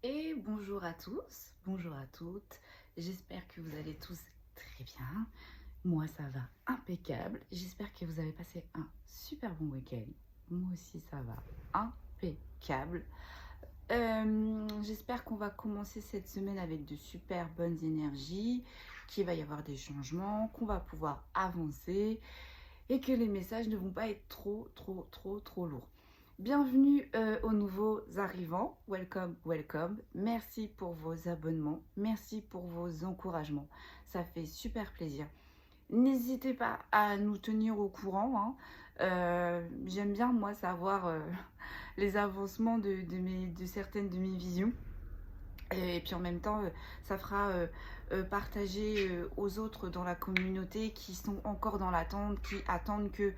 Et bonjour à tous, bonjour à toutes. J'espère que vous allez tous très bien. Moi, ça va impeccable. J'espère que vous avez passé un super bon week-end. Moi aussi, ça va impeccable. J'espère qu'on va commencer cette semaine avec de super bonnes énergies, qu'il va y avoir des changements, qu'on va pouvoir avancer et que les messages ne vont pas être trop lourds. Bienvenue aux nouveaux arrivants. Welcome, welcome. Merci pour vos abonnements. Merci pour vos encouragements. Ça fait super plaisir. N'hésitez pas à nous tenir au courant, hein. J'aime bien, moi, savoir les avancements de certaines de mes visions. Et puis en même temps, ça fera partager aux autres dans la communauté qui sont encore dans l'attente, qui attendent que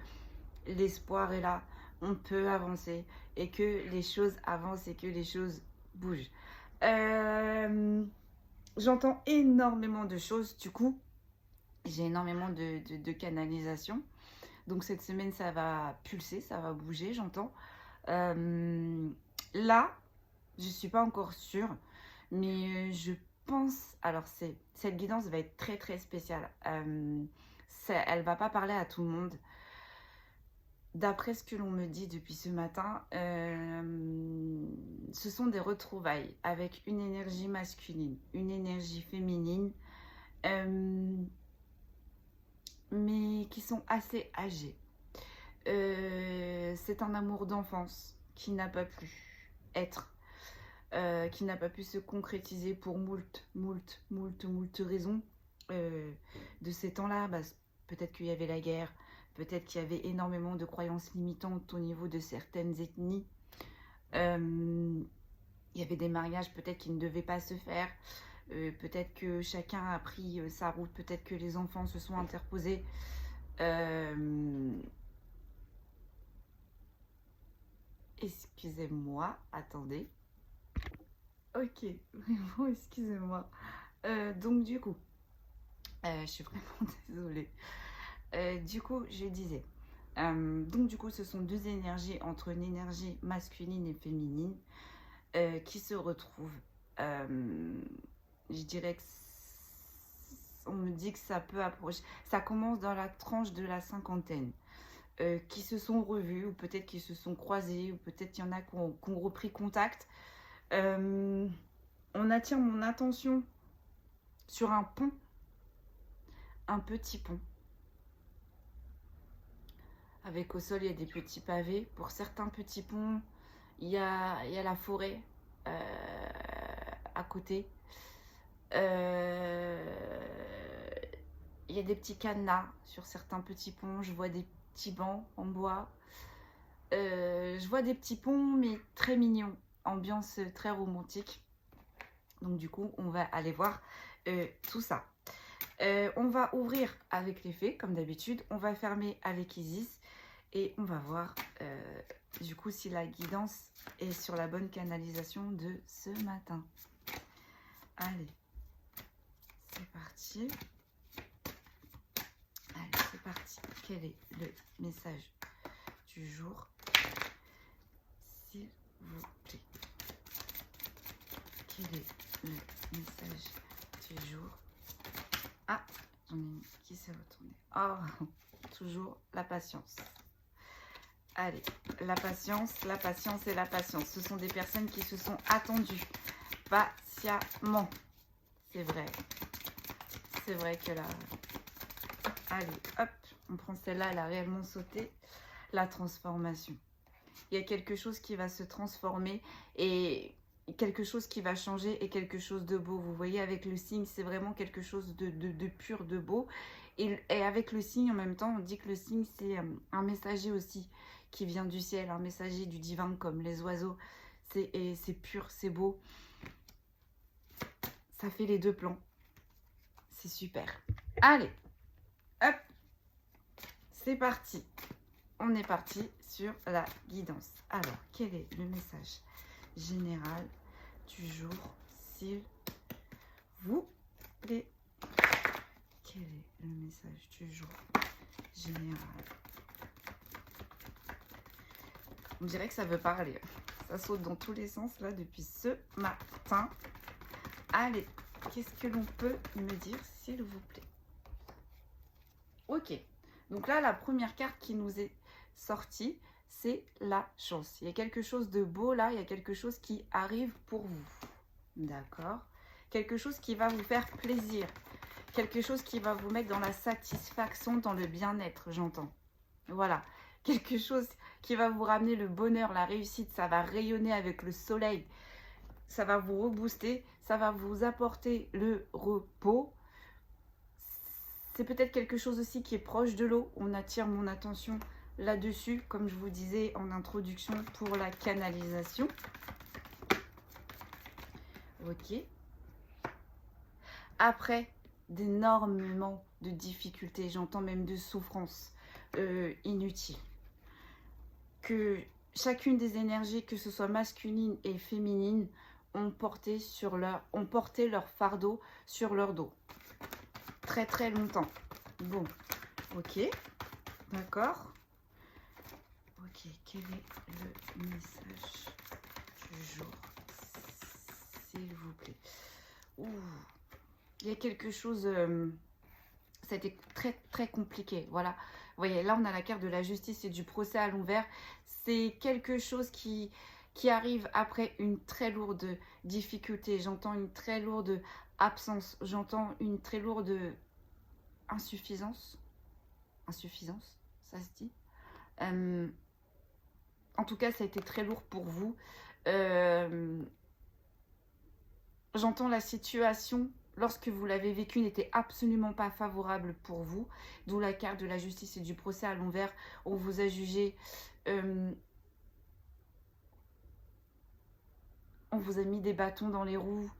l'espoir est là, on peut avancer et que les choses avancent et que les choses bougent. J'entends énormément de choses, du coup, j'ai énormément de canalisation. Donc cette semaine, ça va pulser, ça va bouger, j'entends. Là, je ne suis pas encore sûre, mais je pense... Alors, cette guidance va être très spéciale. Elle ne va pas parler à tout le monde. D'après ce que l'on me dit depuis ce matin, ce sont des retrouvailles avec une énergie masculine, une énergie féminine, mais qui sont assez âgées. C'est un amour d'enfance qui n'a pas pu être, qui n'a pas pu se concrétiser pour moult raisons. De ces temps-là, peut-être qu'il y avait la guerre, peut-être qu'il y avait énormément de croyances limitantes au niveau de certaines ethnies. Il y avait des mariages peut-être qui ne devaient pas se faire. Peut-être que chacun a pris sa route. Peut-être que les enfants se sont interposés. Excusez-moi, attendez. Ok, vraiment, excusez-moi. Donc du coup, je suis vraiment désolée. Du coup, je disais, donc du coup, ce sont deux énergies entre une énergie masculine et féminine qui se retrouvent. Je dirais que on me dit que ça peut approcher. Ça commence dans la tranche de la cinquantaine. Qui se sont revus, ou peut-être qui se sont croisés, ou peut-être qu'il y en a qui ont repris contact. On attire mon attention sur un pont, un petit pont. Avec au sol, il y a des petits pavés. Pour certains petits ponts, il y a la forêt à côté. Il y a des petits cadenas sur certains petits ponts. Je vois des petits bancs en bois. Je vois des petits ponts, mais très mignons. Ambiance très romantique. Donc du coup, on va aller voir tout ça. On va ouvrir avec les fées, comme d'habitude. On va fermer avec Isis. Et on va voir du coup si la guidance est sur la bonne canalisation de ce matin. Allez, c'est parti. Allez, c'est parti. Quel est le message du jour, s'il vous plaît? Quel est le message du jour? Ah, j'en ai une qui s'est retournée. Oh, toujours la patience. Allez, la patience et la patience. Ce sont des personnes qui se sont attendues patiemment. C'est vrai. C'est vrai que là... Allez, hop, on prend celle-là, elle a réellement sauté. La transformation. Il y a quelque chose qui va se transformer et quelque chose qui va changer et quelque chose de beau. Vous voyez, avec le signe, c'est vraiment quelque chose de pur, de beau. Et avec le signe, en même temps, on dit que le signe, c'est un messager aussi qui vient du ciel, un messager du divin comme les oiseaux. C'est pur, c'est beau. Ça fait les deux plans. C'est super. Allez, hop, c'est parti. On est parti sur la guidance. Alors, quel est le message général du jour, s'il vous plaît? Quel est le message du jour général? On dirait que ça veut parler. Ça saute dans tous les sens là depuis ce matin. Allez, qu'est-ce que l'on peut me dire s'il vous plaît? Ok, donc là la première carte qui nous est sortie, c'est la chance. Il y a quelque chose de beau là, il y a quelque chose qui arrive pour vous. D'accord? Quelque chose qui va vous faire plaisir. Quelque chose qui va vous mettre dans la satisfaction, dans le bien-être, j'entends. Voilà. Quelque chose qui va vous ramener le bonheur, la réussite. Ça va rayonner avec le soleil. Ça va vous rebooster. Ça va vous apporter le repos. C'est peut-être quelque chose aussi qui est proche de l'eau. On attire mon attention là-dessus, comme je vous disais en introduction pour la canalisation. Ok. Après d'énormément de difficultés, j'entends même de souffrances inutiles, que chacune des énergies, que ce soit masculine et féminine, ont porté leur fardeau sur leur dos. Très très longtemps. Bon, ok, d'accord. Ok, quel est le message du jour, s'il vous plaît? Ouh. Il y a quelque chose, ça a été très très compliqué, voilà. Vous voyez, là on a la carte de la justice et du procès à l'envers. C'est quelque chose qui arrive après une très lourde difficulté. J'entends une très lourde absence, j'entends une très lourde insuffisance. Insuffisance, ça se dit. En tout cas, ça a été très lourd pour vous. J'entends la situation, lorsque vous l'avez vécu, n'était absolument pas favorable pour vous. D'où la carte de la justice et du procès à l'envers. On vous a jugé. On vous a mis des bâtons dans les roues.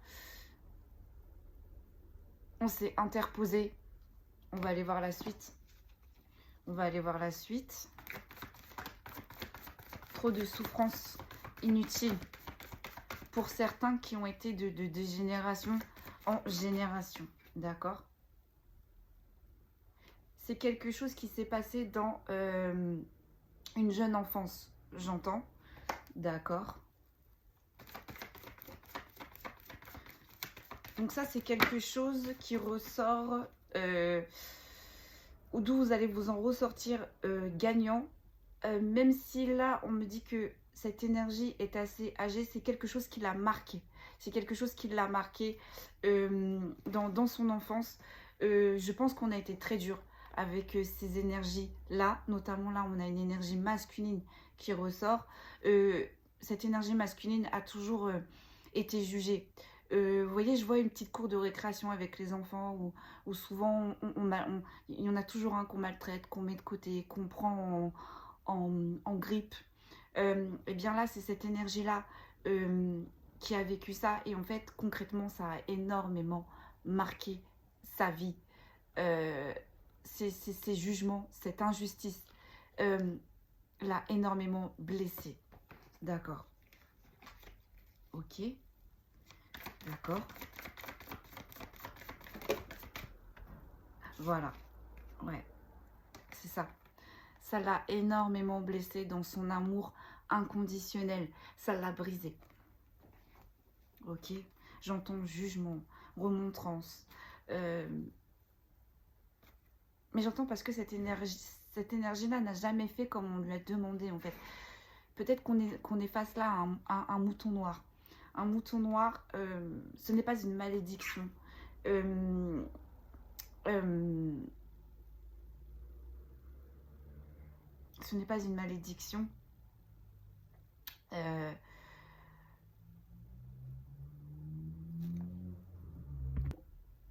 On s'est interposé. On va aller voir la suite. On va aller voir la suite. Trop de souffrances inutiles pour certains qui ont été de génération en génération. D'accord? C'est quelque chose qui s'est passé dans une jeune enfance, j'entends. D'accord. Donc ça, c'est quelque chose qui ressort, d'où vous allez vous en ressortir gagnant. Même si là, on me dit que cette énergie est assez âgée, c'est quelque chose qui l'a marqué. C'est quelque chose qui l'a marqué dans son enfance. Je pense qu'on a été très dur avec ces énergies-là. Notamment là, on a une énergie masculine qui ressort. Cette énergie masculine a toujours été jugée. Vous voyez, je vois une petite cour de récréation avec les enfants où souvent, il y en a toujours un qu'on maltraite, qu'on met de côté, qu'on prend en grippe. Et bien là, c'est cette énergie-là qui a vécu ça. Et en fait, concrètement, ça a énormément marqué sa vie. Ces jugements, cette injustice l'a énormément blessé. D'accord. Ok. D'accord. Voilà. Ouais. C'est ça. Ça l'a énormément blessé dans son amour inconditionnel. Ça l'a brisé. Ok. J'entends jugement, remontrance. Mais j'entends parce que cette énergie-là n'a jamais fait comme on lui a demandé en fait. Peut-être qu'on est face là à un mouton noir. Un mouton noir, ce n'est pas une malédiction. Ce n'est pas une malédiction.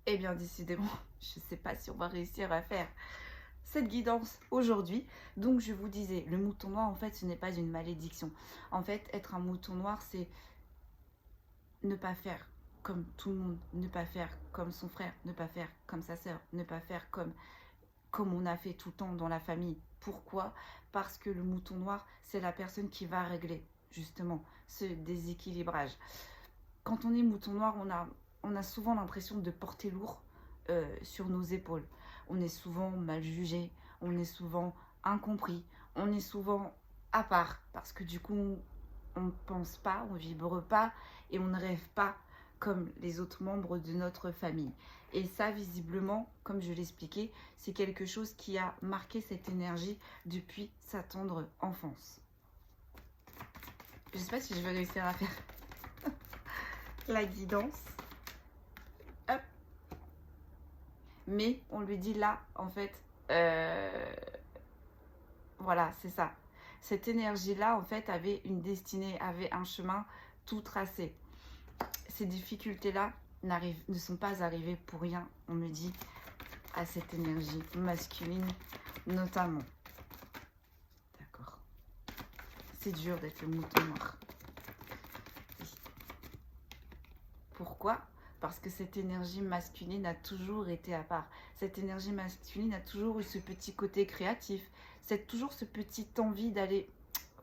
Eh bien, décidément, je ne sais pas si on va réussir à faire cette guidance aujourd'hui. Donc, je vous disais, le mouton noir, en fait, ce n'est pas une malédiction. En fait, être un mouton noir, c'est ne pas faire comme tout le monde, ne pas faire comme son frère, ne pas faire comme sa sœur, ne pas faire comme on a fait tout le temps dans la famille. Pourquoi? Parce que le mouton noir, c'est la personne qui va régler justement ce déséquilibrage. Quand on est mouton noir, on a souvent l'impression de porter lourd sur nos épaules. On est souvent mal jugé, on est souvent incompris, on est souvent à part parce que du coup, on ne pense pas, on ne vibre pas et on ne rêve pas comme les autres membres de notre famille. Et ça, visiblement, comme je l'expliquais, c'est quelque chose qui a marqué cette énergie depuis sa tendre enfance. Je ne sais pas si je vais réussir à faire la guidance. Hop. Mais on lui dit là, en fait, voilà, c'est ça. Cette énergie-là, en fait, avait une destinée, avait un chemin tout tracé. Ces difficultés-là ne sont pas arrivées pour rien, on me dit, à cette énergie masculine, notamment. D'accord. C'est dur d'être le mouton noir. Pourquoi ? Parce que cette énergie masculine a toujours été à part. Cette énergie masculine a toujours eu ce petit côté créatif. C'est toujours ce petit envie d'aller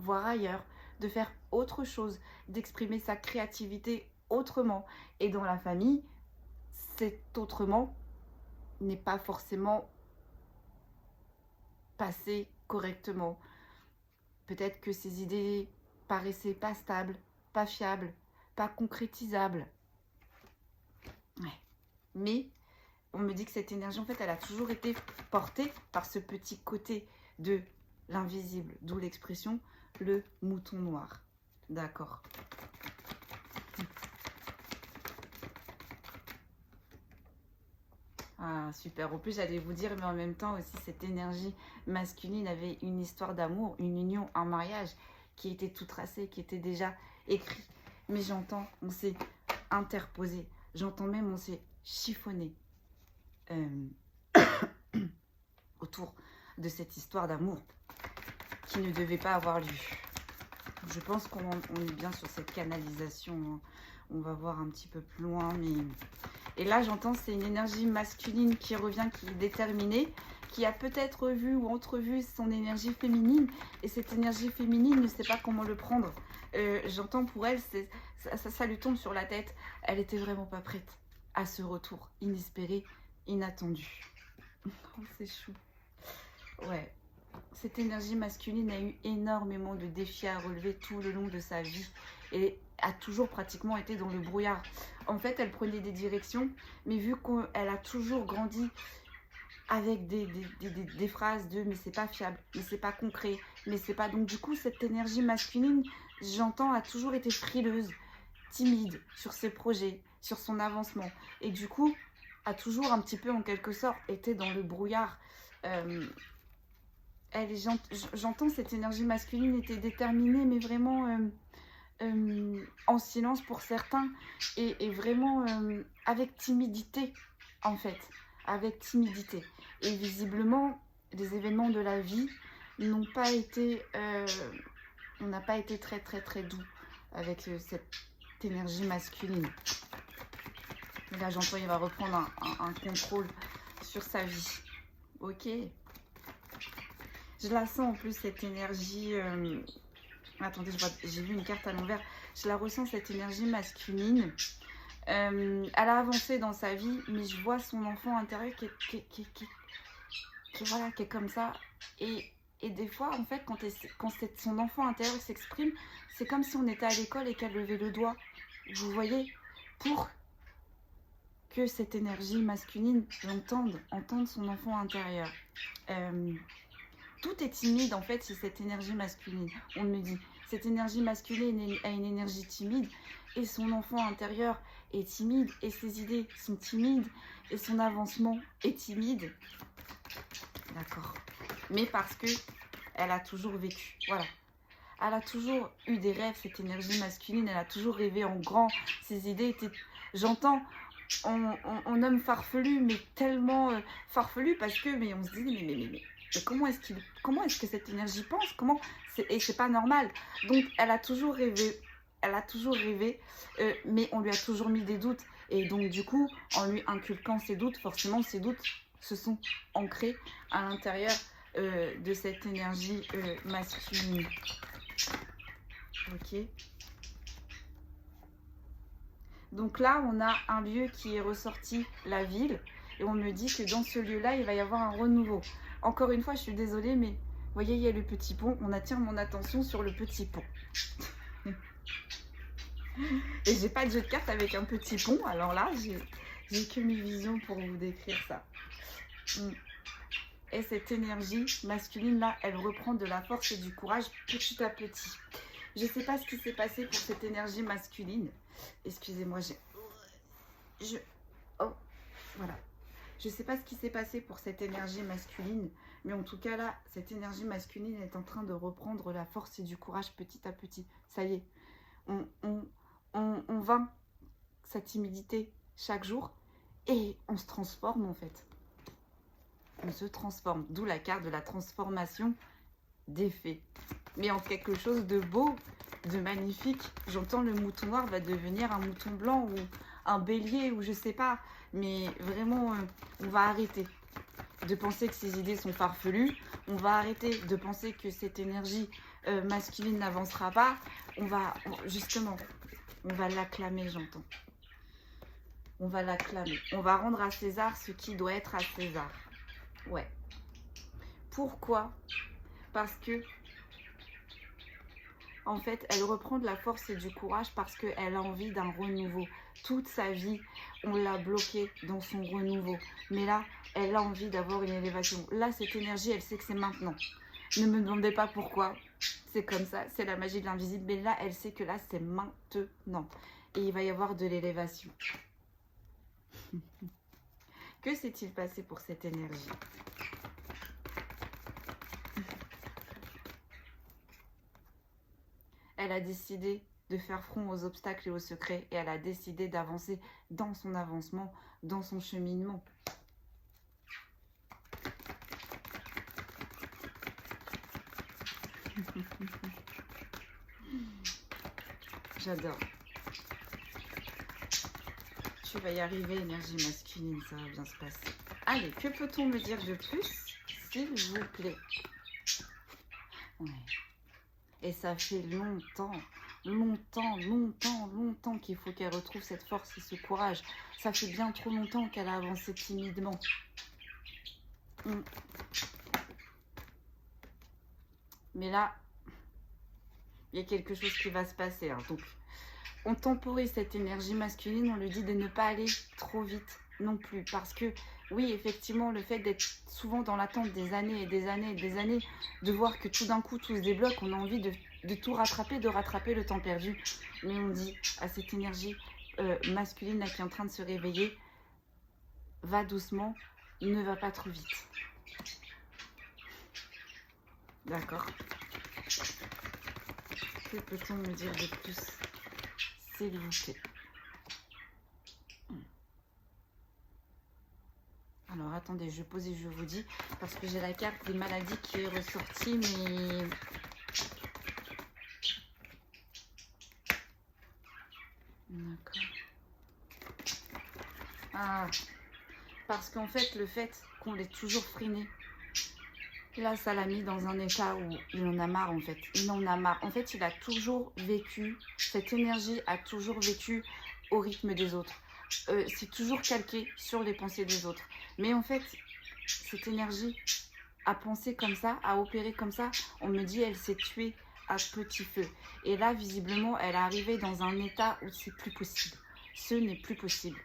voir ailleurs, de faire autre chose, d'exprimer sa créativité autrement. Et dans la famille, cet autrement n'est pas forcément passé correctement. Peut-être que ses idées paraissaient pas stables, pas fiables, pas concrétisables. Ouais. Mais on me dit que cette énergie, en fait, elle a toujours été portée par ce petit côté de l'invisible, d'où l'expression le mouton noir. D'accord. Ah, super. En plus, j'allais vous dire, mais en même temps aussi, cette énergie masculine avait une histoire d'amour, une union, un mariage qui était tout tracé, qui était déjà écrit. Mais j'entends, on s'est interposé. J'entends même, on s'est chiffonné autour de cette histoire d'amour qui ne devait pas avoir lieu. Je pense qu'on est bien sur cette canalisation. Hein. On va voir un petit peu plus loin. Et là, j'entends, c'est une énergie masculine qui revient, qui est déterminée, qui a peut-être vu ou entrevu son énergie féminine. Et cette énergie féminine ne sait pas comment le prendre. J'entends pour elle, ça lui tombe sur la tête. Elle était vraiment pas prête à ce retour inespéré, inattendu. Oh, c'est chou. Ouais. Cette énergie masculine a eu énormément de défis à relever tout le long de sa vie et a toujours pratiquement été dans le brouillard. En fait, elle prenait des directions, mais vu qu'elle a toujours grandi avec des phrases de « mais c'est pas fiable, mais c'est pas concret, mais c'est pas… » Donc du coup, cette énergie masculine, j'entends, a toujours été frileuse, timide sur ses projets, sur son avancement. Et du coup, a toujours un petit peu, en quelque sorte, été dans le brouillard. J'entends cette énergie masculine était déterminée, mais vraiment en silence pour certains, et vraiment avec timidité, en fait, avec timidité. Et visiblement, les événements de la vie n'ont pas été, on n'a pas été très très très doux avec cette énergie masculine. Et là, j'entends, il va reprendre un contrôle sur sa vie. Ok. Je la sens en plus, cette énergie... Attendez, j'ai vu une carte à l'envers. Je la ressens, cette énergie masculine. Elle a avancé dans sa vie, mais je vois son enfant intérieur qui est comme ça. Et des fois, en fait, quand son enfant intérieur s'exprime, c'est comme si on était à l'école et qu'elle levait le doigt. Vous voyez, pour que cette énergie masculine entende son enfant intérieur. Tout est timide en fait, c'est cette énergie masculine. On me dit, cette énergie masculine a une énergie timide et son enfant intérieur est timide et ses idées sont timides et son avancement est timide. D'accord. Mais parce que elle a toujours vécu. Voilà. Elle a toujours eu des rêves, cette énergie masculine. Elle a toujours rêvé en grand. Ses idées étaient... J'entends... On homme farfelu, mais tellement farfelu parce que... Mais on se dit, mais comment est-ce que cette énergie pense? Et c'est pas normal. Donc, elle a toujours rêvé. Mais on lui a toujours mis des doutes. Et donc, du coup, en lui inculquant ces doutes, forcément, ces doutes se sont ancrés à l'intérieur de cette énergie masculine. Ok. Donc là, on a un lieu qui est ressorti, la ville. Et on me dit que dans ce lieu-là, il va y avoir un renouveau. Encore une fois, je suis désolée, mais vous voyez, il y a le petit pont. On attire mon attention sur le petit pont. Et j'ai pas de jeu de cartes avec un petit pont. Alors là, j'ai que mes visions pour vous décrire ça. Et cette énergie masculine là, elle reprend de la force et du courage petit à petit. Je sais pas ce qui s'est passé pour cette énergie masculine. Excusez-moi, oh, voilà. Je sais pas ce qui s'est passé pour cette énergie masculine, mais en tout cas là, cette énergie masculine est en train de reprendre la force et du courage petit à petit. Ça y est, on vainc sa timidité chaque jour et on se transforme en fait. On se transforme, d'où la carte de la transformation des fées. Mais en quelque chose de beau, de magnifique. J'entends le mouton noir va devenir un mouton blanc ou un bélier ou je sais pas. Mais vraiment, on va arrêter de penser que ces idées sont farfelues. On va arrêter de penser que cette énergie masculine n'avancera pas. Justement, on va l'acclamer, j'entends. On va l'acclamer. On va rendre à César ce qui doit être à César. Ouais. Pourquoi? Parce que, en fait, elle reprend de la force et du courage parce qu'elle a envie d'un renouveau. Toute sa vie, on l'a bloquée dans son renouveau. Mais là, elle a envie d'avoir une élévation. Là, cette énergie, elle sait que c'est maintenant. Ne me demandez pas pourquoi. C'est comme ça, c'est la magie de l'invisible. Mais là, elle sait que là, c'est maintenant. Et il va y avoir de l'élévation. Que s'est-il passé pour cette énergie? Elle a décidé de faire front aux obstacles et aux secrets et elle a décidé d'avancer dans son avancement, dans son cheminement. J'adore. Tu vas y arriver, énergie masculine, ça va bien se passer. Allez, que peut-on me dire de plus, s'il vous plaît? Ouais. Et ça fait longtemps qu'il faut qu'elle retrouve cette force et ce courage. Ça fait bien trop longtemps qu'elle a avancé timidement. Mais là, il y a quelque chose qui va se passer. Hein. Donc, on temporise cette énergie masculine, on lui dit de ne pas aller trop vite non plus. Parce que, oui, effectivement, le fait d'être souvent dans l'attente des années et des années et des années, de voir que tout d'un coup, tout se débloque, on a envie de tout rattraper, de rattraper le temps perdu. Mais on dit à cette énergie masculine là, qui est en train de se réveiller, va doucement, ne va pas trop vite. D'accord. Que peut-on me dire de plus, s'il vous plaît? Alors attendez, je pose et je vous dis, parce que j'ai la carte des maladies qui est ressortie, mais... D'accord. Ah, parce qu'en fait, le fait qu'on l'ait toujours freiné, là, ça l'a mis dans un état où il en a marre, en fait. Il en a marre. En fait, il a toujours vécu, cette énergie a toujours vécu au rythme des autres. C'est toujours calqué sur les pensées des autres. Mais en fait, cette énergie a pensé comme ça, a opéré comme ça. On me dit, elle s'est tuée à petit feu. Et là, visiblement, elle est arrivée dans un état où c'est plus possible. Ce n'est plus possible.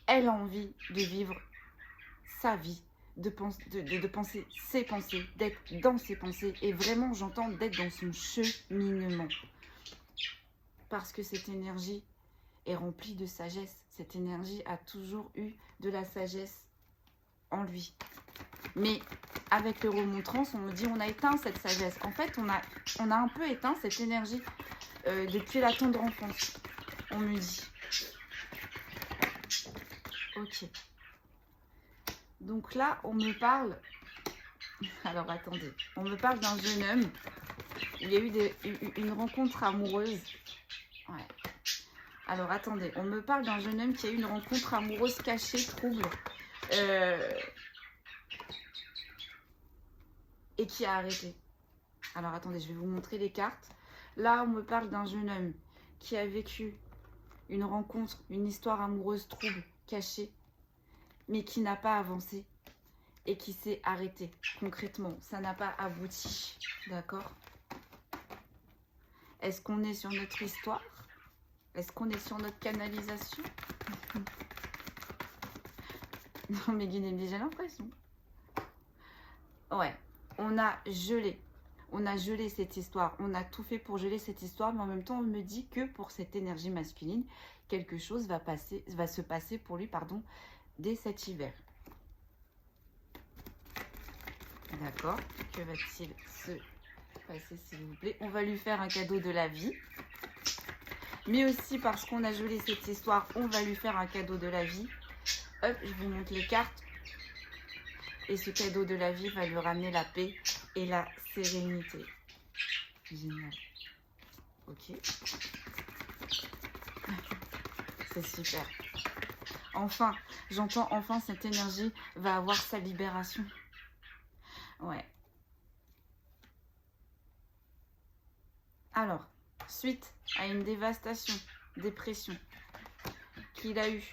Elle a envie de vivre sa vie, de penser ses pensées, d'être dans ses pensées. Et vraiment, j'entends d'être dans son cheminement. Parce que cette énergie est remplie de sagesse. Cette énergie a toujours eu de la sagesse en lui. Mais avec le remontrance, on me dit on a éteint cette sagesse. En fait, on a un peu éteint cette énergie depuis la tendre enfance. On me dit. Ok. Donc là, on me parle... Alors, attendez. On me parle d'un jeune homme. Il y a eu une rencontre amoureuse. Ouais. Alors, attendez. On me parle d'un jeune homme qui a eu une rencontre amoureuse cachée, trouble. Et qui a arrêté. Alors, attendez. Je vais vous montrer les cartes. Là, on me parle d'un jeune homme qui a vécu une rencontre, une histoire amoureuse trouble, cachée, mais qui n'a pas avancé et qui s'est arrêté. Concrètement, ça n'a pas abouti. D'accord? Est-ce qu'on est sur notre histoire? Est-ce qu'on est sur notre canalisation? Non mais Guinée, j'ai l'impression. Ouais, on a gelé. On a gelé cette histoire. On a tout fait pour geler cette histoire, mais en même temps, on me dit que pour cette énergie masculine, quelque chose va se passer pour lui, pardon, dès cet hiver. D'accord. Que va-t-il se passer, s'il vous plaît? On va lui faire un cadeau de la vie. Mais aussi parce qu'on a gelé cette histoire, on va lui faire un cadeau de la vie. Hop, je vous montre les cartes. Et ce cadeau de la vie va lui ramener la paix et la sérénité. Génial. Ok. C'est super. Enfin, j'entends enfin cette énergie va avoir sa libération. Ouais. Alors, suite à une dévastation, dépression qu'il a eue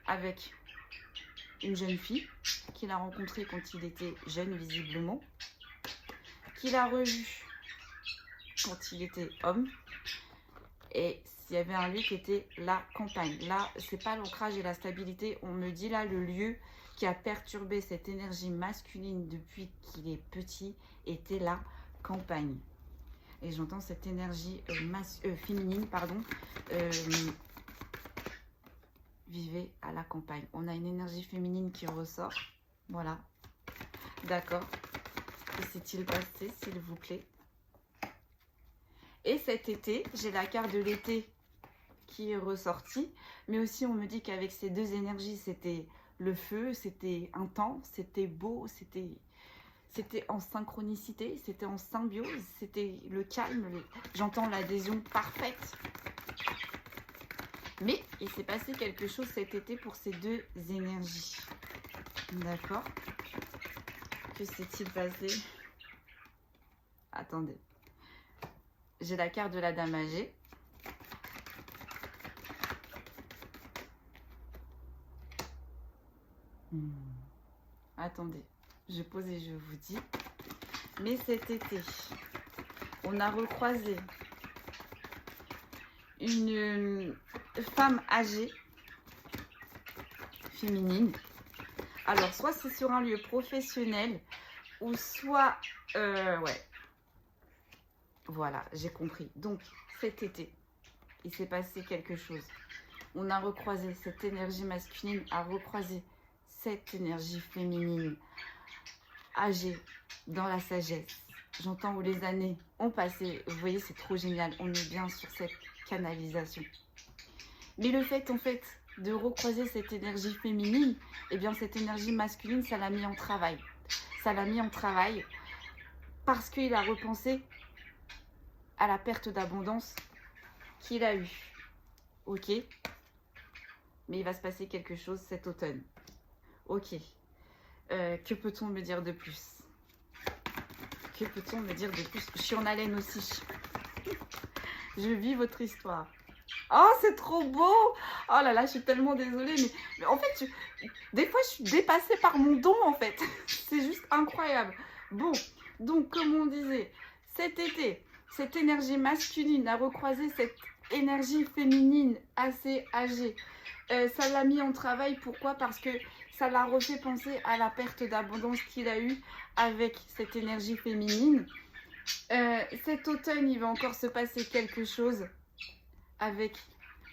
avec une jeune fille qu'il a rencontrée quand il était jeune visiblement, qu'il a revue quand il était homme, et s'il y avait un lieu qui était la campagne. Là, c'est pas l'ancrage et la stabilité, on me dit là le lieu qui a perturbé cette énergie masculine depuis qu'il est petit était la campagne. Et j'entends cette énergie féminine, pardon, vivez à la campagne. On a une énergie féminine qui ressort. Voilà. D'accord. Que s'est-il passé, s'il vous plaît? Et cet été, j'ai la carte de l'été qui est ressortie. Mais aussi, on me dit qu'avec ces deux énergies, c'était le feu, c'était intense, c'était beau, c'était en synchronicité, c'était en symbiose, c'était le calme. J'entends l'adhésion parfaite. Mais il s'est passé quelque chose cet été pour ces deux énergies. D'accord. Que s'est-il passé? Attendez. J'ai la carte de la Dame âgée. Attendez. Je pose et je vous dis. Mais cet été, on a recroisé une femme âgée, féminine. Alors, soit c'est sur un lieu professionnel, ou soit... ouais. Voilà, j'ai compris. Donc, cet été, il s'est passé quelque chose. On a recroisé cette énergie masculine, a recroisé cette énergie féminine, âgée, dans la sagesse. J'entends où les années ont passé. Vous voyez, c'est trop génial. On est bien sur cette canalisation. Mais le fait, en fait, de recroiser cette énergie féminine, eh bien, cette énergie masculine, ça l'a mis en travail. Ça l'a mis en travail parce qu'il a repensé à la perte d'abondance qu'il a eue. Ok. Mais il va se passer quelque chose cet automne. Ok. Que peut-on me dire de plus? Que peut-on me dire de plus? Je suis en haleine aussi. Je vis votre histoire. Oh, c'est trop beau! Oh là là, je suis tellement désolée. Mais en fait, des fois, je suis dépassée par mon don, en fait. C'est juste incroyable. Bon, donc, comme on disait, cet été, cette énergie masculine a recroisé cette énergie féminine assez âgée. Ça l'a mis en travail. Pourquoi? Parce que ça l'a refait penser à la perte d'abondance qu'il a eue avec cette énergie féminine. Cet automne, il va encore se passer quelque chose avec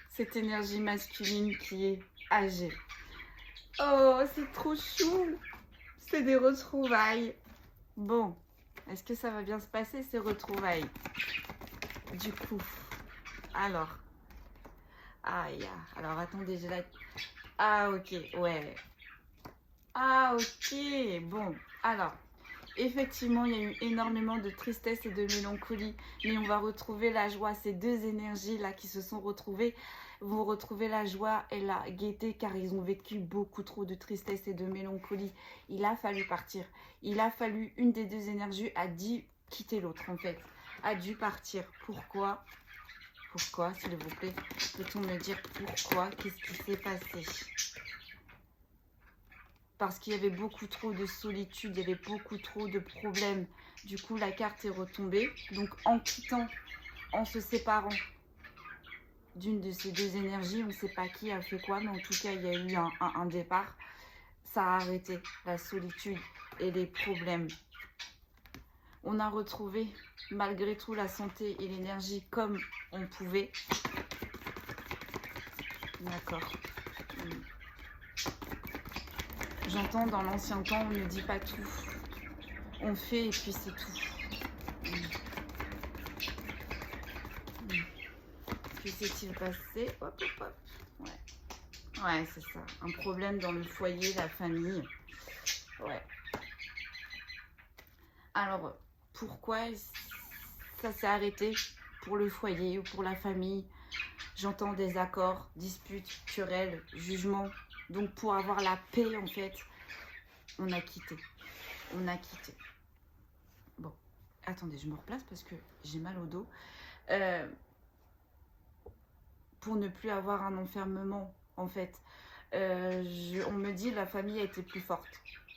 cette énergie masculine qui est âgée. Oh, c'est trop chou! C'est des retrouvailles. Bon, est-ce que ça va bien se passer, ces retrouvailles? Du coup, alors... Aïe, alors attendez, j'ai la... Ah, ok, ouais. Ah, ok, bon, alors... Effectivement, il y a eu énormément de tristesse et de mélancolie, mais on va retrouver la joie. Ces deux énergies-là qui se sont retrouvées vont retrouver la joie et la gaieté car ils ont vécu beaucoup trop de tristesse et de mélancolie. Il a fallu partir. Il a fallu, une des deux énergies a dû quitter l'autre en fait. A dû partir. Pourquoi? Pourquoi, s'il vous plaît? Peut-on me dire pourquoi? Qu'est-ce qui s'est passé? Parce qu'il y avait beaucoup trop de solitude, il y avait beaucoup trop de problèmes. Du coup, la carte est retombée. Donc, en quittant en se séparant d'une de ces deux énergies. On ne sait pas qui a fait quoi, mais en tout cas, il y a eu un départ. Ça a arrêté la solitude et les problèmes. On a retrouvé, malgré tout, la santé et l'énergie comme on pouvait. D'accord. J'entends dans l'ancien temps, on ne dit pas tout. On fait et puis c'est tout. Que s'est-il passé? Hop, hop, hop. Ouais, ouais, c'est ça. Un problème dans le foyer, la famille. Ouais. Alors, pourquoi ça s'est arrêté pour le foyer ou pour la famille? J'entends désaccords, disputes, querelles, jugements. Donc, pour avoir la paix, en fait, on a quitté. On a quitté. Bon, attendez, je me replace parce que j'ai mal au dos. Pour ne plus avoir un enfermement, en fait. On me dit la famille a été plus forte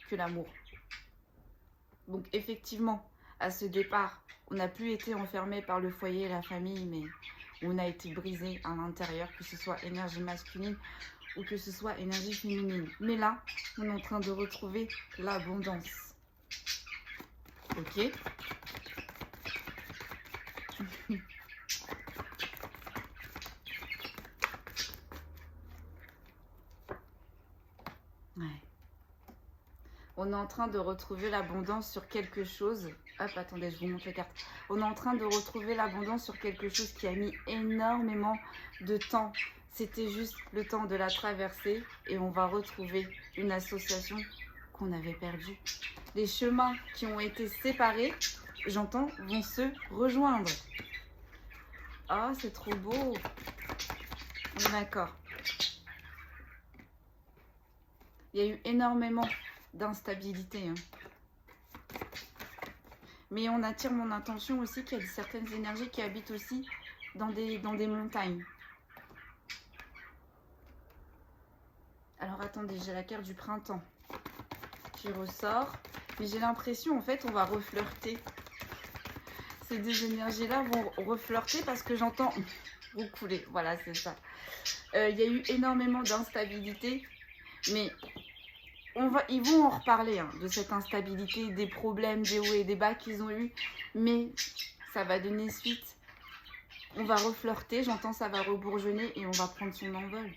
que l'amour. Donc effectivement, à ce départ, on n'a plus été enfermé par le foyer et la famille, mais on a été brisé à l'intérieur, que ce soit énergie masculine ou que ce soit énergie féminine. Mais là, on est en train de retrouver l'abondance. Ok. Ouais. On est en train de retrouver l'abondance sur quelque chose. Hop, attendez, je vous montre les cartes. On est en train de retrouver l'abondance sur quelque chose qui a mis énormément de temps. C'était juste le temps de la traverser et on va retrouver une association qu'on avait perdue. Les chemins qui ont été séparés, j'entends, vont se rejoindre. Oh, c'est trop beau. D'accord. Il y a eu énormément d'instabilité. Hein. Mais on attire mon attention aussi qu'il y a certaines énergies qui habitent aussi dans des montagnes. Alors attendez, j'ai la carte du printemps qui ressort. Mais j'ai l'impression, en fait, on va reflirter. Ces deux énergies-là vont reflirter parce que j'entends recouler. Voilà, c'est ça. Il y a eu énormément d'instabilité. Mais ils vont en reparler hein, de cette instabilité, des problèmes, des hauts et des bas qu'ils ont eu. Mais ça va donner suite. On va reflirter, j'entends ça va rebourgeonner et on va prendre son envol.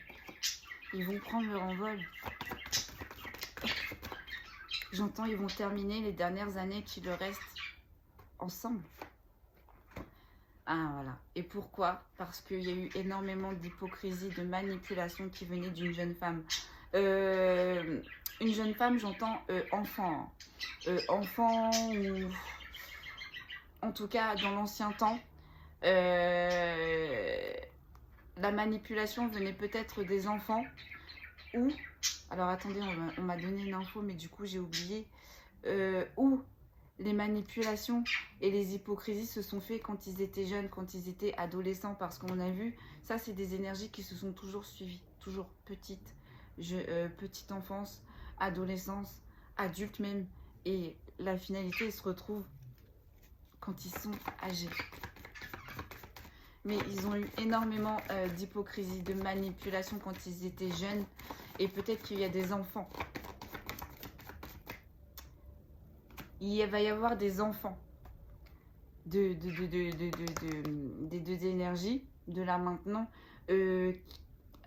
Ils vont prendre leur envol. J'entends ils vont terminer les dernières années qui leur restent ensemble. Ah voilà. Et pourquoi? Parce qu'il y a eu énormément d'hypocrisie, de manipulation qui venait d'une jeune femme. Une jeune femme, j'entends enfant. Enfant ou... En tout cas, dans l'ancien temps, la manipulation venait peut-être des enfants ou... Alors attendez, on m'a donné une info, mais du coup j'ai oublié. Ou les manipulations et les hypocrisies se sont faites quand ils étaient jeunes, quand ils étaient adolescents, parce qu'on a vu, ça c'est des énergies qui se sont toujours suivies, toujours petites, petite enfance, adolescence, adulte même, et la finalité se retrouve quand ils sont âgés. Mais ils ont eu énormément d'hypocrisie, de manipulation quand ils étaient jeunes, et peut-être qu'il y a des enfants. Il va y avoir des enfants des deux énergies, de là maintenant,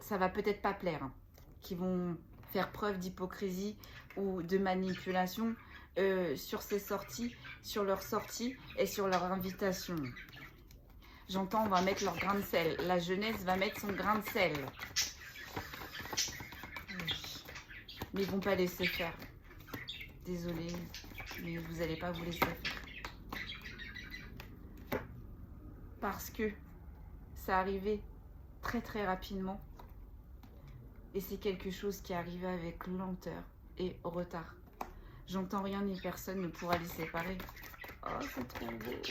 ça va peut-être pas plaire, hein, qui vont faire preuve d'hypocrisie ou de manipulation sur ces sorties, sur leurs sorties et sur leur invitation. J'entends, on va mettre leur grain de sel. La jeunesse va mettre son grain de sel. Mais ils vont pas laisser faire. Désolée, mais vous n'allez pas vous laisser faire. Parce que ça arrivait très très rapidement. Et c'est quelque chose qui arrivait avec lenteur et retard. J'entends rien ni personne ne pourra les séparer. Oh, c'est trop beau.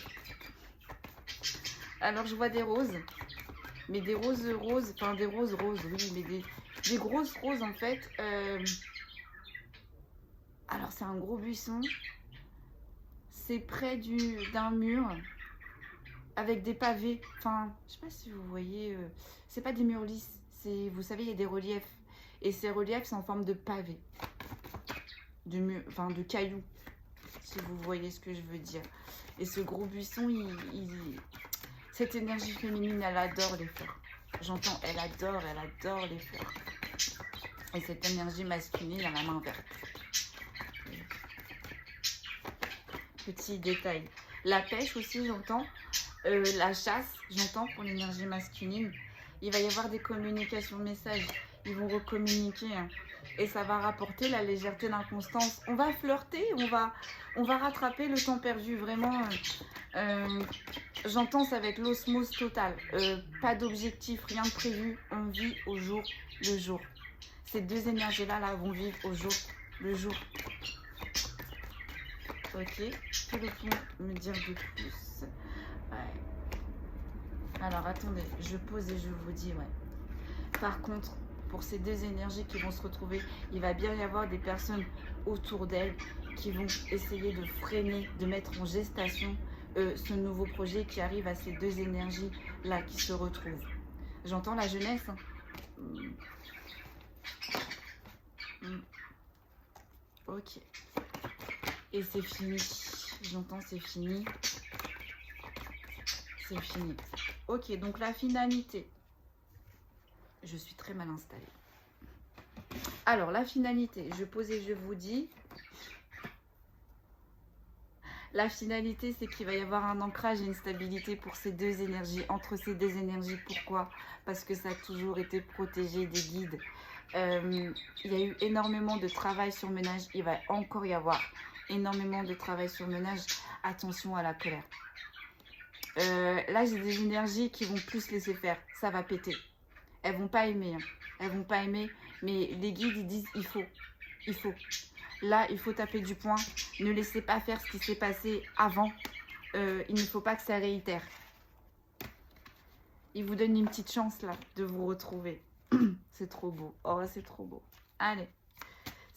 Alors je vois des roses. Mais des roses roses, enfin des roses roses, oui, mais des grosses roses en fait. Alors c'est un gros buisson. C'est près d'un mur. avec des pavés. Enfin, je sais pas si vous voyez, c'est pas des murs lisses. Vous savez, il y a des reliefs. Et ces reliefs, c'est en forme de pavés. Enfin, de cailloux. Si vous voyez ce que je veux dire. Et ce gros buisson, cette énergie féminine, elle adore les fleurs. J'entends, elle adore les fleurs. Et cette énergie masculine, elle a la main verte. Petit détail. La pêche aussi, j'entends. La chasse, j'entends, pour l'énergie masculine. Il va y avoir des communications, messages. Ils vont recommuniquer. Hein. Et ça va rapporter la légèreté, l'inconstance. On va flirter, on va rattraper le temps perdu. Vraiment, j'entends, ça va être l'osmose totale. Pas d'objectif, rien de prévu. On vit au jour le jour. Ces deux énergies-là là, vont vivre au jour le jour. Ok, que peut-on me dire de plus? Ouais. Alors, attendez, je pose et je vous dis, ouais. Par contre, pour ces deux énergies qui vont se retrouver, il va bien y avoir des personnes autour d'elles qui vont essayer de freiner, de mettre en gestation ce nouveau projet qui arrive à ces deux énergies-là qui se retrouvent. J'entends la jeunesse. Hein. Ok. Et c'est fini. J'entends c'est fini. C'est fini. Ok, donc la finalité. Je suis très mal installée. Alors, la finalité, je pose et je vous dis. La finalité, c'est qu'il va y avoir un ancrage et une stabilité pour ces deux énergies, entre ces deux énergies. Pourquoi? Parce que ça a toujours été protégé des guides. Il y a eu énormément de travail sur ménage. Il va encore y avoir énormément de travail sur ménage. Attention à la colère. Là, j'ai des énergies qui vont plus laisser faire. Ça va péter. Elles vont pas aimer. Hein. Elles vont pas aimer. Mais les guides, ils disent il faut. Il faut. Là, il faut taper du poing. Ne laissez pas faire ce qui s'est passé avant. Il ne faut pas que ça réitère. Il vous donne une petite chance là de vous retrouver. C'est trop beau. Oh, c'est trop beau. Allez,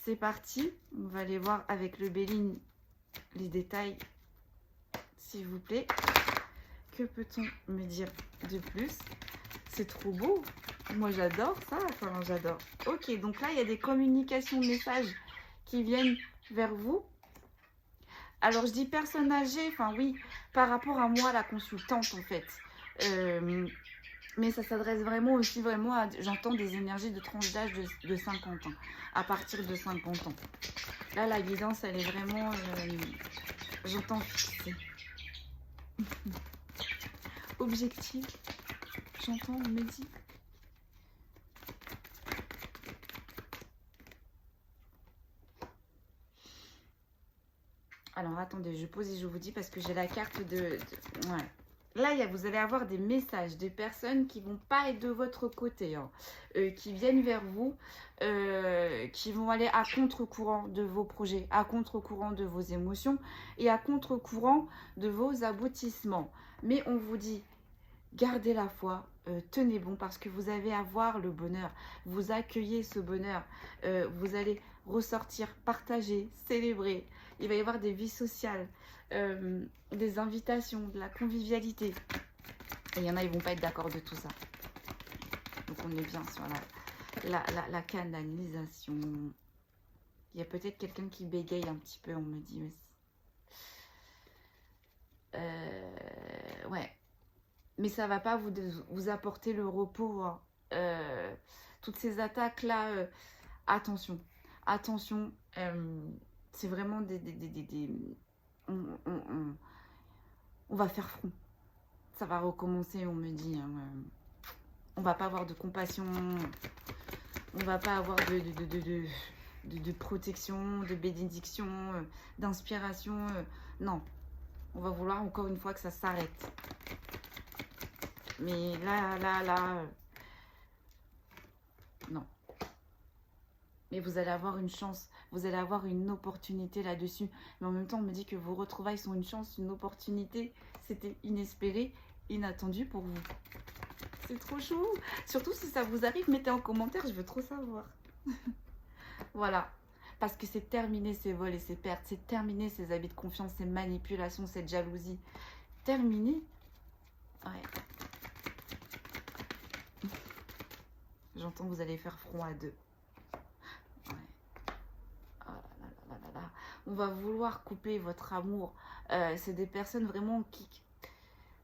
c'est parti. On va aller voir avec le Béline les détails, s'il vous plaît. Que peut-on me dire de plus? C'est trop beau. Moi, j'adore ça. Enfin, j'adore. Ok, donc là, il y a des communications de messages qui viennent vers vous. Alors, je dis personne âgée. Enfin, oui, par rapport à moi, la consultante, en fait. Mais ça s'adresse vraiment aussi à, j'entends des énergies de tranche d'âge de 50 ans, à partir de 50 ans. Là, la guidance, elle est vraiment, j'entends fixée. Objectif, j'entends, on me dit. Alors, attendez, je pose et je vous dis parce que j'ai la carte de... Ouais. Là, vous allez avoir des messages, des personnes qui vont pas être de votre côté, hein, qui viennent vers vous, qui vont aller à contre-courant de vos projets, à contre-courant de vos émotions et à contre-courant de vos aboutissements. Mais on vous dit, gardez la foi, tenez bon parce que vous allez avoir le bonheur, vous accueillez ce bonheur, vous allez ressortir, partager, célébrer. Il va y avoir des vies sociales. Des invitations, de la convivialité. Et il y en a, ils vont pas être d'accord de tout ça. Donc on est bien sur la canalisation. Il y a peut-être quelqu'un qui bégaye un petit peu, on me dit. Mais ouais. Mais ça va pas vous apporter le repos. Hein. Toutes ces attaques-là, attention. Attention, c'est vraiment des on va faire front. Ça va recommencer, on me dit. Hein. On va pas avoir de compassion. On va pas avoir de protection, de bénédiction, d'inspiration. Non. On va vouloir encore une fois que ça s'arrête. Mais là... non. Mais vous allez avoir une chance, vous allez avoir une opportunité là-dessus. Mais en même temps, on me dit que vos retrouvailles sont une chance, une opportunité. C'était inespéré, inattendu pour vous. C'est trop chou. Surtout si ça vous arrive, mettez en commentaire, je veux trop savoir. Voilà. Parce que c'est terminé ces vols et ces pertes. C'est terminé ces habits de confiance, ces manipulations, cette jalousie. Terminé. Ouais. J'entends que vous allez faire front à deux. Ouais. Oh là là là là là. On va vouloir couper votre amour. C'est des personnes vraiment qui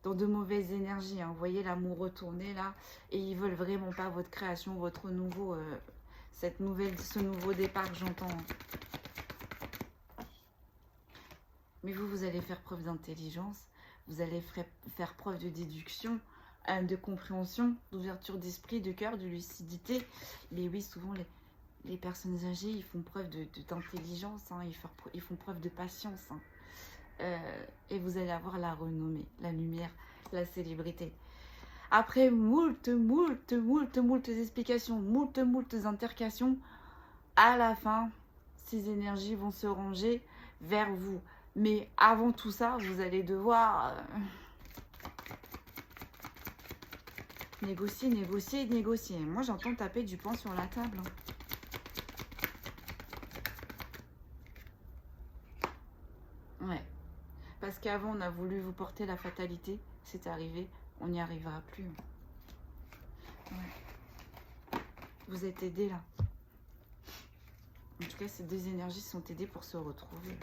dans de mauvaises énergies. Hein. Vous voyez l'amour retourné là. Et ils veulent vraiment pas votre création, votre nouveau... ce nouveau départ, j'entends. Mais vous allez faire preuve d'intelligence. Vous allez faire preuve de déduction, de compréhension, d'ouverture d'esprit, de cœur, de lucidité. Mais oui, souvent les personnes âgées, ils font preuve d'intelligence, hein, ils font preuve de patience. Hein. Et vous allez avoir la renommée, la lumière, la célébrité. Après moult explications, moult intercations, à la fin, ces énergies vont se ranger vers vous. Mais avant tout ça, vous allez devoir négocier, négocier, négocier. Moi, j'entends taper du poing sur la table. Ouais. Parce qu'avant, on a voulu vous porter la fatalité. C'est arrivé. On n'y arrivera plus. Ouais. Vous êtes aidés là. En tout cas, ces deux énergies sont aidées pour se retrouver.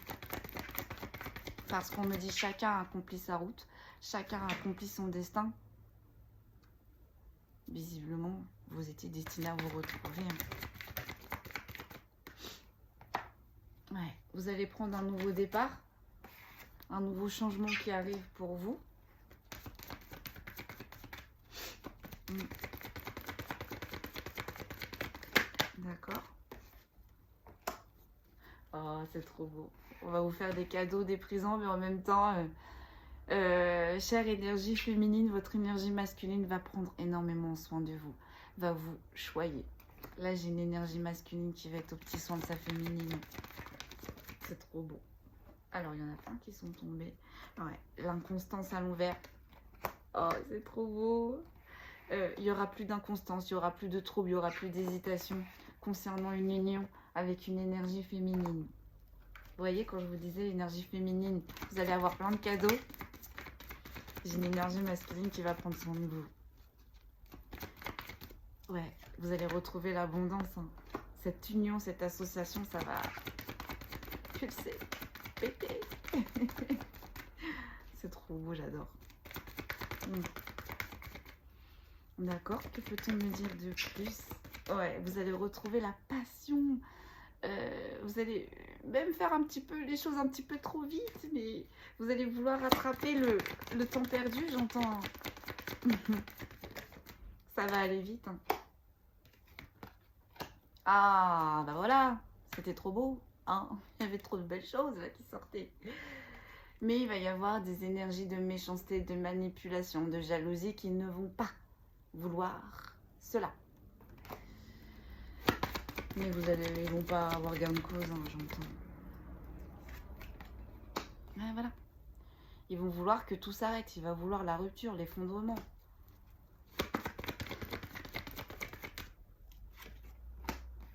Parce qu'on me dit chacun accomplit sa route. Chacun accomplit son destin. Visiblement, vous étiez destinés à vous retrouver. Ouais. Vous allez prendre un nouveau départ. Un nouveau changement qui arrive pour vous. D'accord. Oh, c'est trop beau. On va vous faire des cadeaux, des présents, mais en même temps, chère énergie féminine, votre énergie masculine va prendre énormément soin de vous. Va vous choyer. Là, j'ai une énergie masculine qui va être au petit soin de sa féminine. C'est trop beau. Alors, il y en a plein qui sont tombés. Ouais, l'inconstance à l'envers. Oh, c'est trop beau. Il n'y aura plus d'inconstance, il n'y aura plus de trouble, il n'y aura plus d'hésitation concernant une union avec une énergie féminine. Vous voyez, quand je vous disais énergie féminine, vous allez avoir plein de cadeaux. J'ai une énergie masculine qui va prendre soin de vous. Ouais, vous allez retrouver l'abondance. Hein. Cette union, cette association, ça va pulser, péter. C'est trop beau, j'adore. D'accord, que peut-on me dire de plus? Ouais, vous allez retrouver la passion. Vous allez même faire un petit peu les choses un petit peu trop vite, mais vous allez vouloir rattraper le temps perdu, j'entends. Ça va aller vite. Hein. Ah, bah voilà, c'était trop beau. Hein. Il y avait trop de belles choses là, qui sortaient. Mais il va y avoir des énergies de méchanceté, de manipulation, de jalousie qui ne vont pas vouloir cela. Mais ils vont pas avoir gain de cause, hein, j'entends. Ouais, voilà. Ils vont vouloir que tout s'arrête. Il va vouloir la rupture, l'effondrement.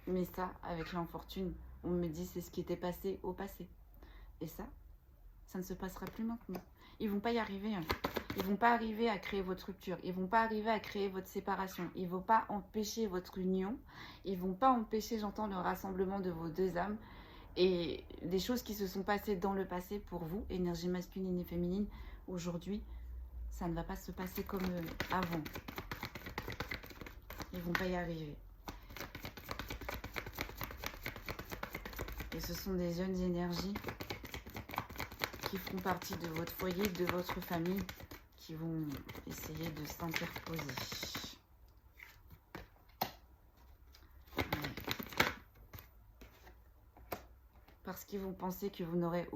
Mais ça, avec l'infortune, on me dit c'est ce qui était passé au passé. Et ça ne se passera plus maintenant. Ils vont pas y arriver. Hein. Ils vont pas arriver à créer votre rupture. Ils vont pas arriver à créer votre séparation. Ils vont pas empêcher votre union. Ils vont pas empêcher, j'entends, le rassemblement de vos deux âmes. Et des choses qui se sont passées dans le passé pour vous, énergie masculine et féminine, aujourd'hui, ça ne va pas se passer comme avant. Ils vont pas y arriver. Et ce sont des jeunes énergies qui font partie de votre foyer, de votre famille, qui vont essayer de s'interposer. Ouais. Parce qu'ils vont penser que vous n'aurez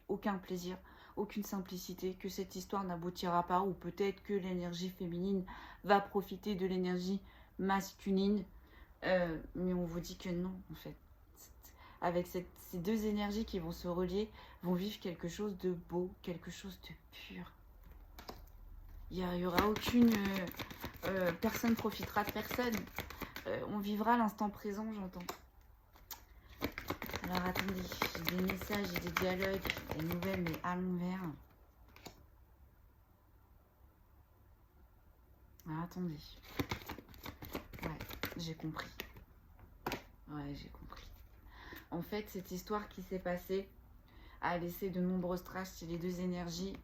aucun plaisir, aucune simplicité, que cette histoire n'aboutira pas, ou peut-être que l'énergie féminine va profiter de l'énergie masculine. Mais on vous dit que non, en fait. Avec ces deux énergies qui vont se relier, vont vivre quelque chose de beau, quelque chose de pur. Il n'y aura aucune... personne profitera de personne. On vivra l'instant présent, j'entends. Alors attendez, j'ai des messages, j'ai des dialogues, des nouvelles, mais à l'envers. Ah, attendez. Ouais, j'ai compris. Ouais, j'ai compris. En fait, cette histoire qui s'est passée a laissé de nombreuses traces chez les deux énergies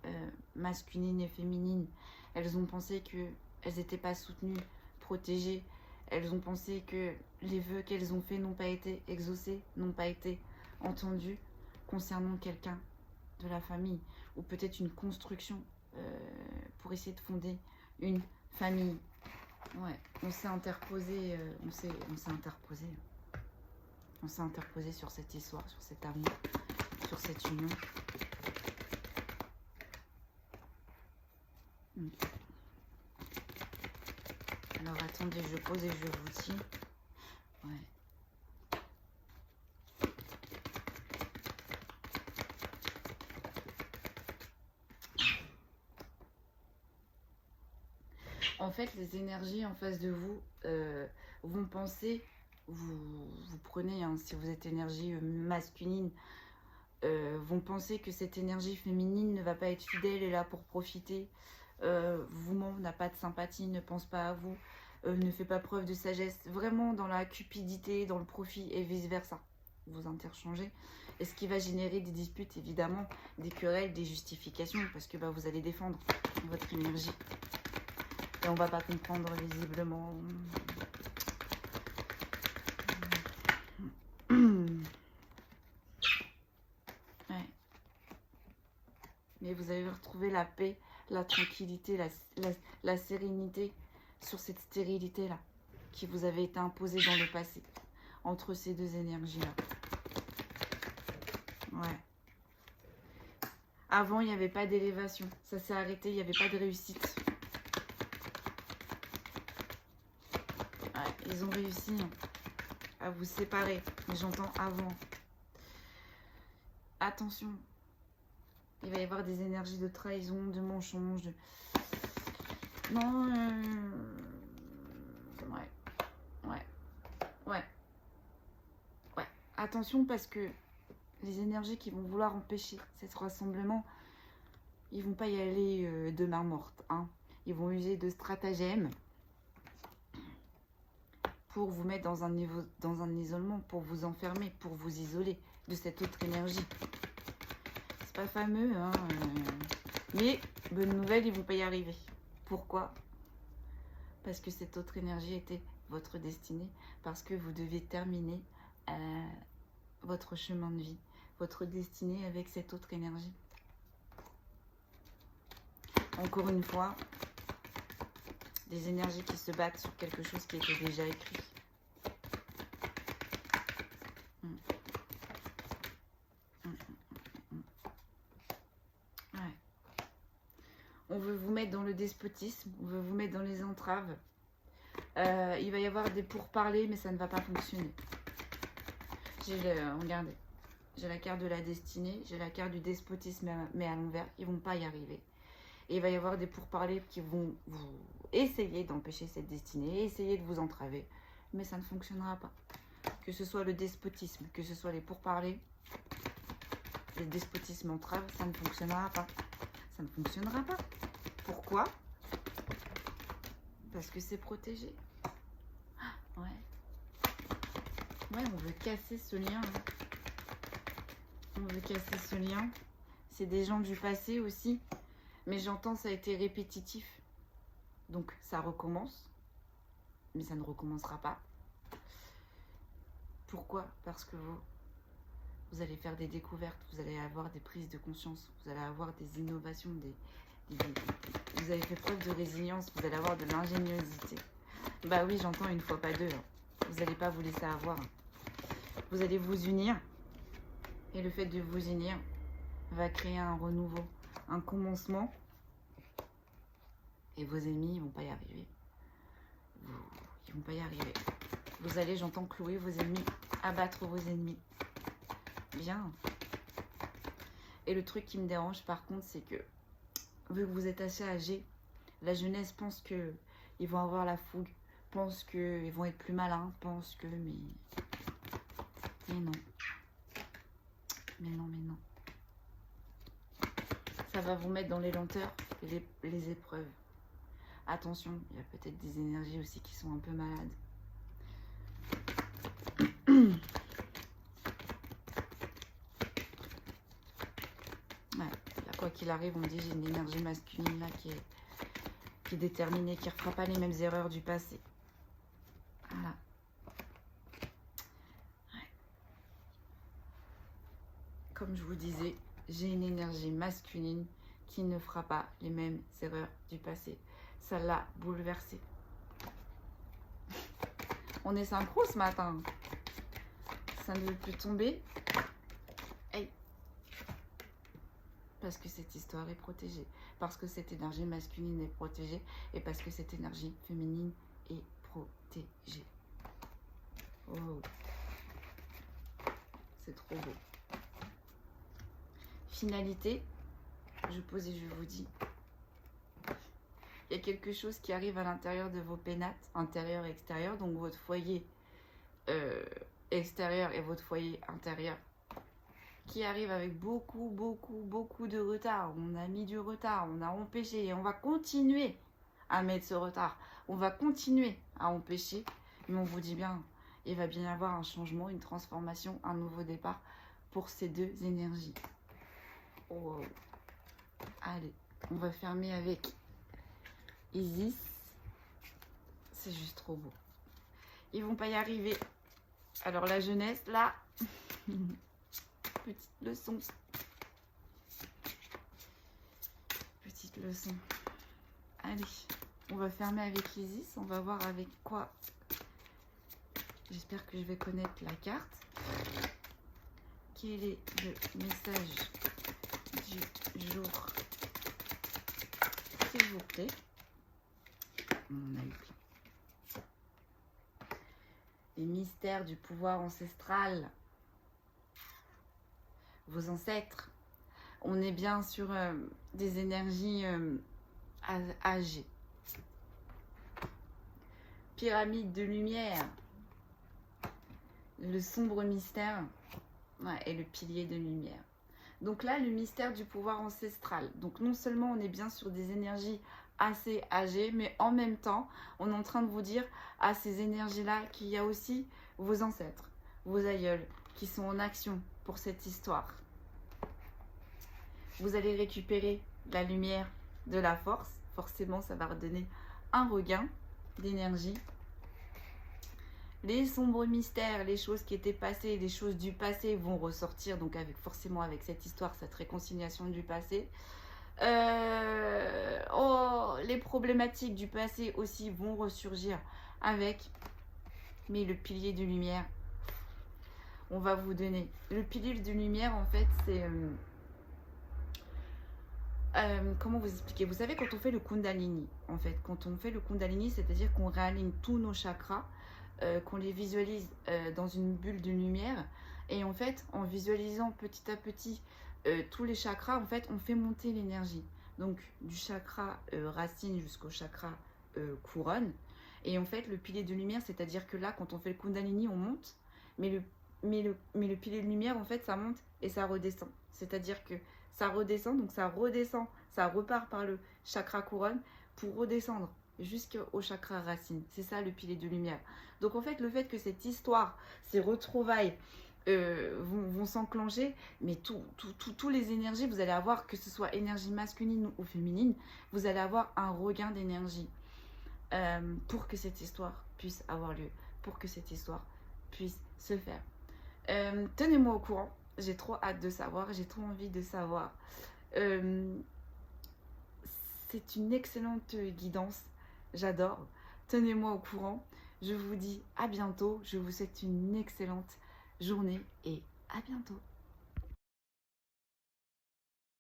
masculines et féminines. Elles ont pensé qu'elles n'étaient pas soutenues, protégées. Elles ont pensé que les vœux qu'elles ont faits n'ont pas été exaucés, n'ont pas été entendus concernant quelqu'un de la famille. Ou peut-être une construction pour essayer de fonder une famille. Ouais, on s'est interposé, on s'est interposé. On s'est interposé sur cette histoire, sur cet amour, sur cette union. Alors attendez, je pose et je vous dis. Ouais. En fait, les énergies en face de vous vont penser, vous prenez, hein, si vous êtes énergie masculine, vont penser que cette énergie féminine ne va pas être fidèle, est là pour profiter, vous n'a pas de sympathie, ne pense pas à vous, ne fait pas preuve de sagesse, vraiment dans la cupidité, dans le profit et vice versa. Vous interchangez, et ce qui va générer des disputes, évidemment, des querelles, des justifications, parce que bah, vous allez défendre votre énergie. Et on va pas comprendre visiblement. Ouais. Mais vous allez retrouver la paix, la tranquillité, la sérénité sur cette stérilité-là qui vous avait été imposée dans le passé, entre ces deux énergies-là. Ouais. Avant, il n'y avait pas d'élévation. Ça s'est arrêté, il n'y avait pas de réussite. Ouais, ils ont réussi à vous séparer. Mais j'entends avant. Attention. Il va y avoir des énergies de trahison, de mensonge. Non. Ouais. Ouais. Ouais. Ouais. Attention parce que les énergies qui vont vouloir empêcher cet rassemblement, ils vont pas y aller de main morte. Hein. Ils vont user de stratagèmes pour vous mettre dans un isolement, pour vous enfermer, pour vous isoler de cette autre énergie. C'est pas fameux, hein, mais bonne nouvelle, ils vont pas y arriver. Pourquoi? Parce que cette autre énergie était votre destinée, parce que vous devez terminer votre chemin de vie, votre destinée avec cette autre énergie. Encore une fois, des énergies qui se battent sur quelque chose qui était déjà écrit. Ouais. On veut vous mettre dans le despotisme, on veut vous mettre dans les entraves. Il va y avoir des pourparlers, mais ça ne va pas fonctionner. Regardez, j'ai la carte de la destinée, j'ai la carte du despotisme, mais à l'envers. Ils vont pas y arriver. Et il va y avoir des pourparlers qui vont vous essayer d'empêcher cette destinée, essayer de vous entraver, mais ça ne fonctionnera pas. Que ce soit le despotisme, que ce soit les pourparlers, le despotisme entrave, ça ne fonctionnera pas. Ça ne fonctionnera pas. Pourquoi? Parce que c'est protégé. Ouais. Ouais, on veut casser ce lien. On veut casser ce lien. C'est des gens du passé aussi. Mais j'entends, ça a été répétitif. Donc, ça recommence. Mais ça ne recommencera pas. Pourquoi? Parce que vous allez faire des découvertes. Vous allez avoir des prises de conscience. Vous allez avoir des innovations. Vous avez fait preuve de résilience. Vous allez avoir de l'ingéniosité. Bah oui, j'entends une fois, pas deux. Vous n'allez pas vous laisser avoir. Vous allez vous unir. Et le fait de vous unir va créer un renouveau, un commencement. Et vos ennemis, ils vont pas y arriver. Ils vont pas y arriver. Vous allez, j'entends, clouer vos ennemis, abattre vos ennemis. Bien. Et le truc qui me dérange, par contre, c'est que, vu que vous êtes assez âgé, la jeunesse pense que ils vont avoir la fougue, pense qu'ils vont être plus malins, pense que... Mais non. Mais non, mais non. Ça va vous mettre dans les lenteurs et les épreuves. attention, il y a peut-être des énergies aussi qui sont un peu malades. Ouais, là, quoi qu'il arrive, on me dit j'ai une énergie masculine là qui est déterminée, qui ne refera pas les mêmes erreurs du passé. Voilà. Ouais. Comme je vous disais, j'ai une énergie masculine qui ne fera pas les mêmes erreurs du passé. Ça l'a bouleversé. On est synchro ce matin. Ça ne veut plus tomber. Hey. Parce que cette histoire est protégée. Parce que cette énergie masculine est protégée. Et parce que cette énergie féminine est protégée. Oh. C'est trop beau. Finalité, je pose et je vous dis. Il y a quelque chose qui arrive à l'intérieur de vos pénates, intérieur et extérieur, donc votre foyer extérieur et votre foyer intérieur, qui arrive avec beaucoup de retard. On a mis du retard, on a empêché et on va continuer à mettre ce retard. On va continuer à empêcher, mais on vous dit bien, il va bien y avoir un changement, une transformation, un nouveau départ pour ces deux énergies. Oh. Allez, on va fermer avec Isis. C'est juste trop beau. Ils vont pas y arriver. Alors la jeunesse, là, petite leçon. Petite leçon. Allez, on va fermer avec Isis. On va voir avec quoi. J'espère que je vais connaître la carte. Quel est le message du jour, s'il vous plaît? On a eu plein. Les mystères du pouvoir ancestral. Vos ancêtres. On est bien sur des énergies âgées. Pyramide de lumière. Le sombre mystère. Ouais, et le pilier de lumière. Donc là, le mystère du pouvoir ancestral. Donc non seulement on est bien sur des énergies assez âgées, mais en même temps, on est en train de vous dire à ces énergies-là qu'il y a aussi vos ancêtres, vos aïeuls, qui sont en action pour cette histoire. Vous allez récupérer la lumière de la force. Forcément, ça va redonner un regain d'énergie. Les sombres mystères, les choses qui étaient passées, les choses du passé vont ressortir, donc forcément avec cette histoire, cette réconciliation du passé. Les problématiques du passé aussi vont ressurgir avec, mais le pilier de lumière, on va vous donner. Le pilier de lumière, en fait, c'est... comment vous expliquer? Vous savez, quand on fait le Kundalini, en fait, quand on fait le Kundalini, c'est-à-dire qu'on réaligne tous nos chakras, qu'on les visualise dans une bulle de lumière, et en fait, en visualisant petit à petit tous les chakras, en fait, on fait monter l'énergie. Donc, du chakra racine jusqu'au chakra couronne. Et en fait, le pilier de lumière, c'est-à-dire que là, quand on fait le Kundalini, on monte, mais le pilier de lumière, en fait, ça monte et ça redescend. C'est-à-dire que ça redescend, donc ça redescend, ça repart par le chakra couronne pour redescendre jusqu'au chakra racine. C'est ça le pilier de lumière. Donc en fait, le fait que cette histoire, ces retrouvailles vont s'enclencher, mais tous les énergies, vous allez avoir, que ce soit énergie masculine ou féminine, vous allez avoir un regain d'énergie pour que cette histoire puisse avoir lieu, pour que cette histoire puisse se faire. Tenez-moi au courant. J'ai trop hâte de savoir, j'ai trop envie de savoir. C'est une excellente guidance, j'adore. Tenez-moi au courant. Je vous dis à bientôt. Je vous souhaite une excellente journée et à bientôt.